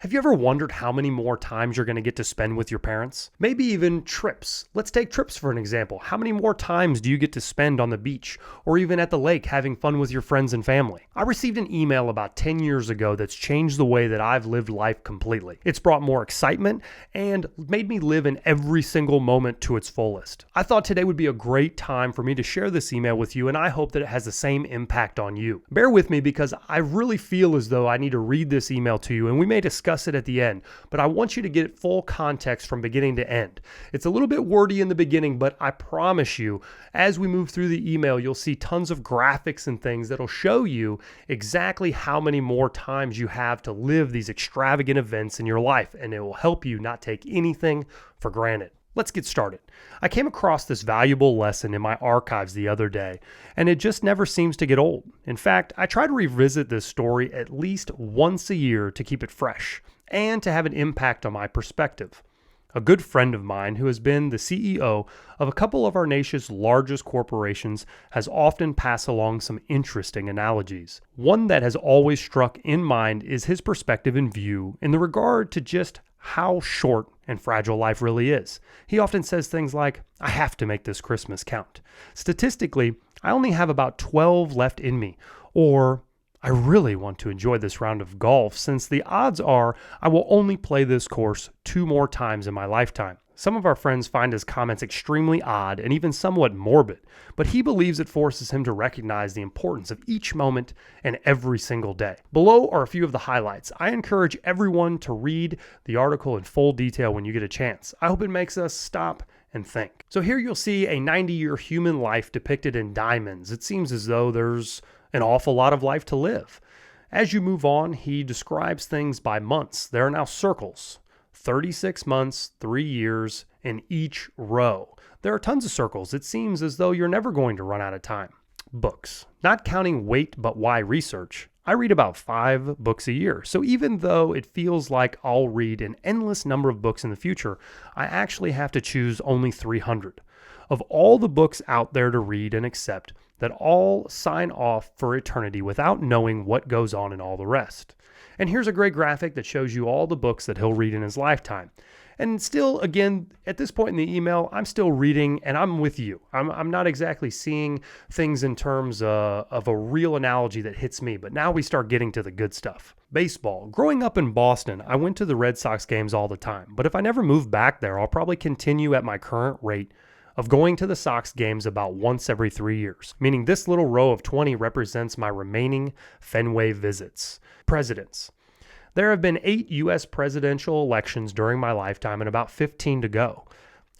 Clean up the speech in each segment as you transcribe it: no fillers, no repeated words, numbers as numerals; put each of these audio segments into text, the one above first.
Have you ever wondered how many more times you're going to get to spend with your parents? Maybe even trips. Let's take trips for an example. How many more times do you get to spend on the beach or even at the lake having fun with your friends and family? I received an email about 10 years ago that's changed the way that I've lived life completely. It's brought more excitement and made me live in every single moment to its fullest. I thought today would be a great time for me to share this email with you, and I hope that it has the same impact on you. Bear with me because I really feel as though I need to read this email to you, and we may discuss it at the end, but I want you to get full context from beginning to end. It's a little bit wordy in the beginning, but I promise you, as we move through the email, you'll see tons of graphics and things that'll show you exactly how many more times you have to live these extravagant events in your life, and it will help you not take anything for granted. Let's get started. I came across this valuable lesson in my archives the other day, and it just never seems to get old. In fact, I try to revisit this story at least once a year to keep it fresh and to have an impact on my perspective. A good friend of mine who has been the CEO of a couple of our nation's largest corporations has often passed along some interesting analogies. One that has always struck in mind is his perspective and view in the regard to just how short and fragile life really is. He often says things like, "I have to make this Christmas count." Statistically, I only have about 12 left in me, or I really want to enjoy this round of golf since the odds are I will only play this course 2 more times in my lifetime. Some of our friends find his comments extremely odd and even somewhat morbid, but he believes it forces him to recognize the importance of each moment and every single day. Below are a few of the highlights. I encourage everyone to read the article in full detail when you get a chance. I hope it makes us stop and think. So here you'll see a 90-year human life depicted in diamonds. It seems as though there's an awful lot of life to live. As you move on, he describes things by months. There are now circles. 36 months, 3 years in each row. There are tons of circles. It seems as though you're never going to run out of time. Books. Not counting Wait But Why research, I read about 5 books a year. So even though it feels like I'll read an endless number of books in the future, I actually have to choose only 300. Of all the books out there to read and accept, that all sign off for eternity without knowing what goes on in all the rest. And here's a great graphic that shows you all the books that he'll read in his lifetime. And still, again, at this point in the email, I'm still reading and I'm with you. I'm not exactly seeing things in terms of a real analogy that hits me, but now we start getting to the good stuff. Baseball. Growing up in Boston, I went to the Red Sox games all the time, but if I never move back there, I'll probably continue at my current rate of going to the Sox games about once every 3 years, meaning this little row of 20 represents my remaining Fenway visits. Presidents. There have been 8 U.S. presidential elections during my lifetime and about 15 to go.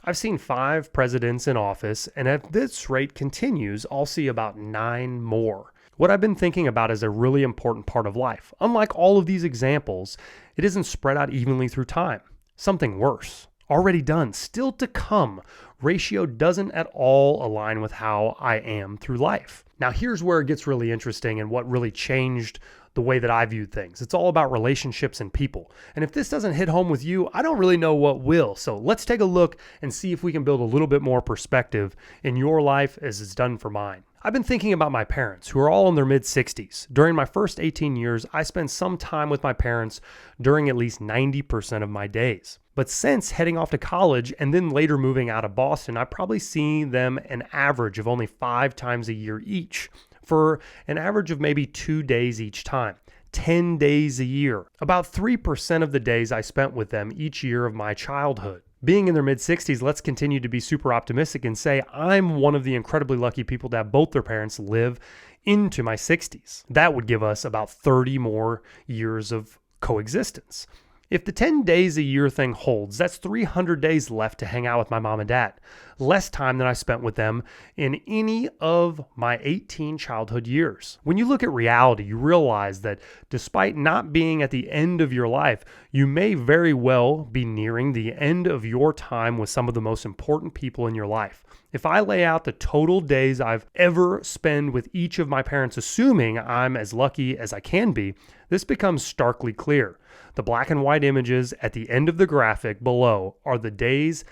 I've seen 5 presidents in office, and if this rate continues, I'll see about 9 more. What I've been thinking about is a really important part of life. Unlike all of these examples, it isn't spread out evenly through time. Something worse. Already done, still to come, ratio doesn't at all align with how I am through life. Now here's where it gets really interesting and what really changed the way that I viewed things. It's all about relationships and people. And if this doesn't hit home with you, I don't really know what will. So let's take a look and see if we can build a little bit more perspective in your life as it's done for mine. I've been thinking about my parents, who are all in their mid-60s. During my first 18 years, I spent some time with my parents during at least 90% of my days. But since heading off to college and then later moving out of Boston, I've probably seen them an average of only 5 times a year each, for an average of maybe 2 days each time. 10 days a year. About 3% of the days I spent with them each year of my childhood. Being in their mid-60s, let's continue to be super optimistic and say I'm one of the incredibly lucky people to have both their parents live into my 60s. That would give us about 30 more years of coexistence. If the 10 days a year thing holds, that's 300 days left to hang out with my mom and dad. Less time than I spent with them in any of my 18 childhood years. When you look at reality, you realize that despite not being at the end of your life, you may very well be nearing the end of your time with some of the most important people in your life. If I lay out the total days I've ever spent with each of my parents, assuming I'm as lucky as I can be, this becomes starkly clear. The black and white images at the end of the graphic below are the days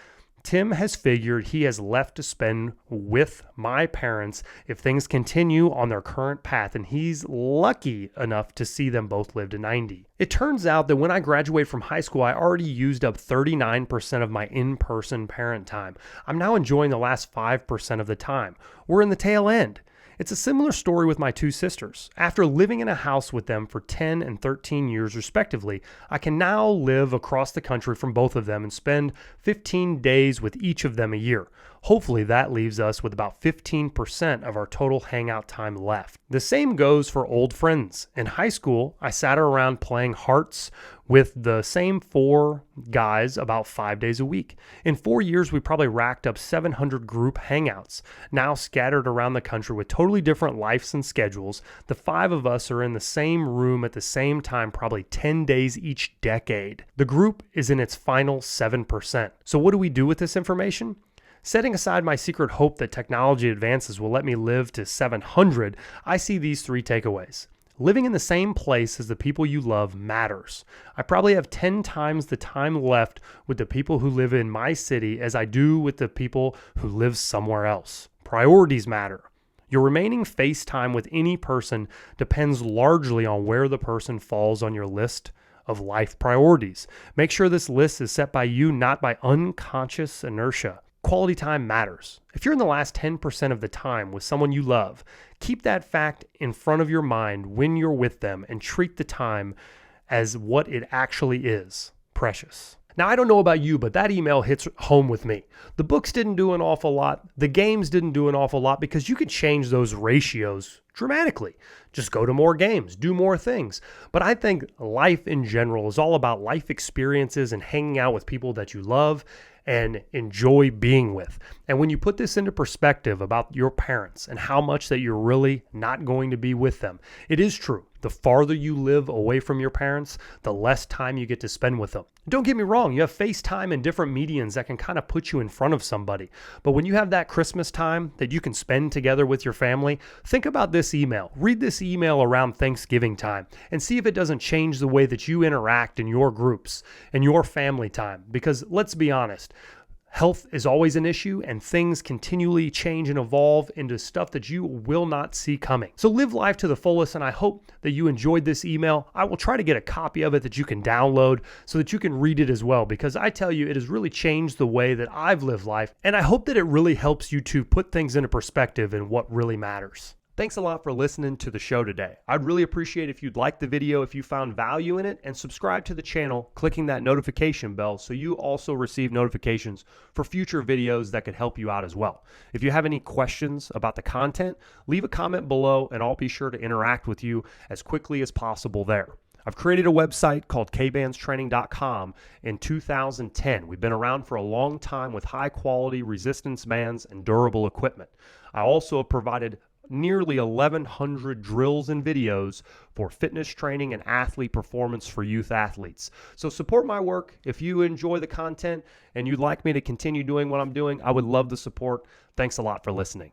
Tim has figured he has left to spend with my parents if things continue on their current path, and he's lucky enough to see them both live to 90. It turns out that when I graduated from high school, I already used up 39% of my in-person parent time. I'm now enjoying the last 5% of the time. We're in the tail end. It's a similar story with my two sisters. After living in a house with them for 10 and 13 years respectively, I can now live across the country from both of them and spend 15 days with each of them a year. Hopefully that leaves us with about 15% of our total hangout time left. The same goes for old friends. In high school, I sat around playing hearts with the same 4 guys about 5 days a week. In 4 years, we probably racked up 700 group hangouts. Now scattered around the country with totally different lives and schedules, the 5 of us are in the same room at the same time probably 10 days each decade. The group is in its final 7%. So what do we do with this information? Setting aside my secret hope that technology advances will let me live to 700, I see these 3 takeaways. Living in the same place as the people you love matters. I probably have 10 times the time left with the people who live in my city as I do with the people who live somewhere else. Priorities matter. Your remaining face time with any person depends largely on where the person falls on your list of life priorities. Make sure this list is set by you, not by unconscious inertia. Quality time matters. If you're in the last 10% of the time with someone you love, keep that fact in front of your mind when you're with them and treat the time as what it actually is, precious. Now, I don't know about you, but that email hits home with me. The books didn't do an awful lot. The games didn't do an awful lot because you could change those ratios dramatically. Just go to more games, do more things. But I think life in general is all about life experiences and hanging out with people that you love and enjoy being with. And when you put this into perspective about your parents and how much that you're really not going to be with them, it is true. The farther you live away from your parents, the less time you get to spend with them. Don't get me wrong, you have FaceTime and different mediums that can kind of put you in front of somebody. But when you have that Christmas time that you can spend together with your family, think about this email. Read this email around Thanksgiving time and see if it doesn't change the way that you interact in your groups and your family time. Because let's be honest, health is always an issue and things continually change and evolve into stuff that you will not see coming. So live life to the fullest, and I hope that you enjoyed this email. I will try to get a copy of it that you can download so that you can read it as well, because I tell you, it has really changed the way that I've lived life, and I hope that it really helps you to put things into perspective and what really matters. Thanks a lot for listening to the show today. I'd really appreciate if you'd like the video if you found value in it, and subscribe to the channel, clicking that notification bell so you also receive notifications for future videos that could help you out as well. If you have any questions about the content, leave a comment below and I'll be sure to interact with you as quickly as possible there. I've created a website called kbandstraining.com in 2010. We've been around for a long time with high quality resistance bands and durable equipment. I also have provided nearly 1,100 drills and videos for fitness training and athlete performance for youth athletes. So support my work. If you enjoy the content and you'd like me to continue doing what I'm doing, I would love the support. Thanks a lot for listening.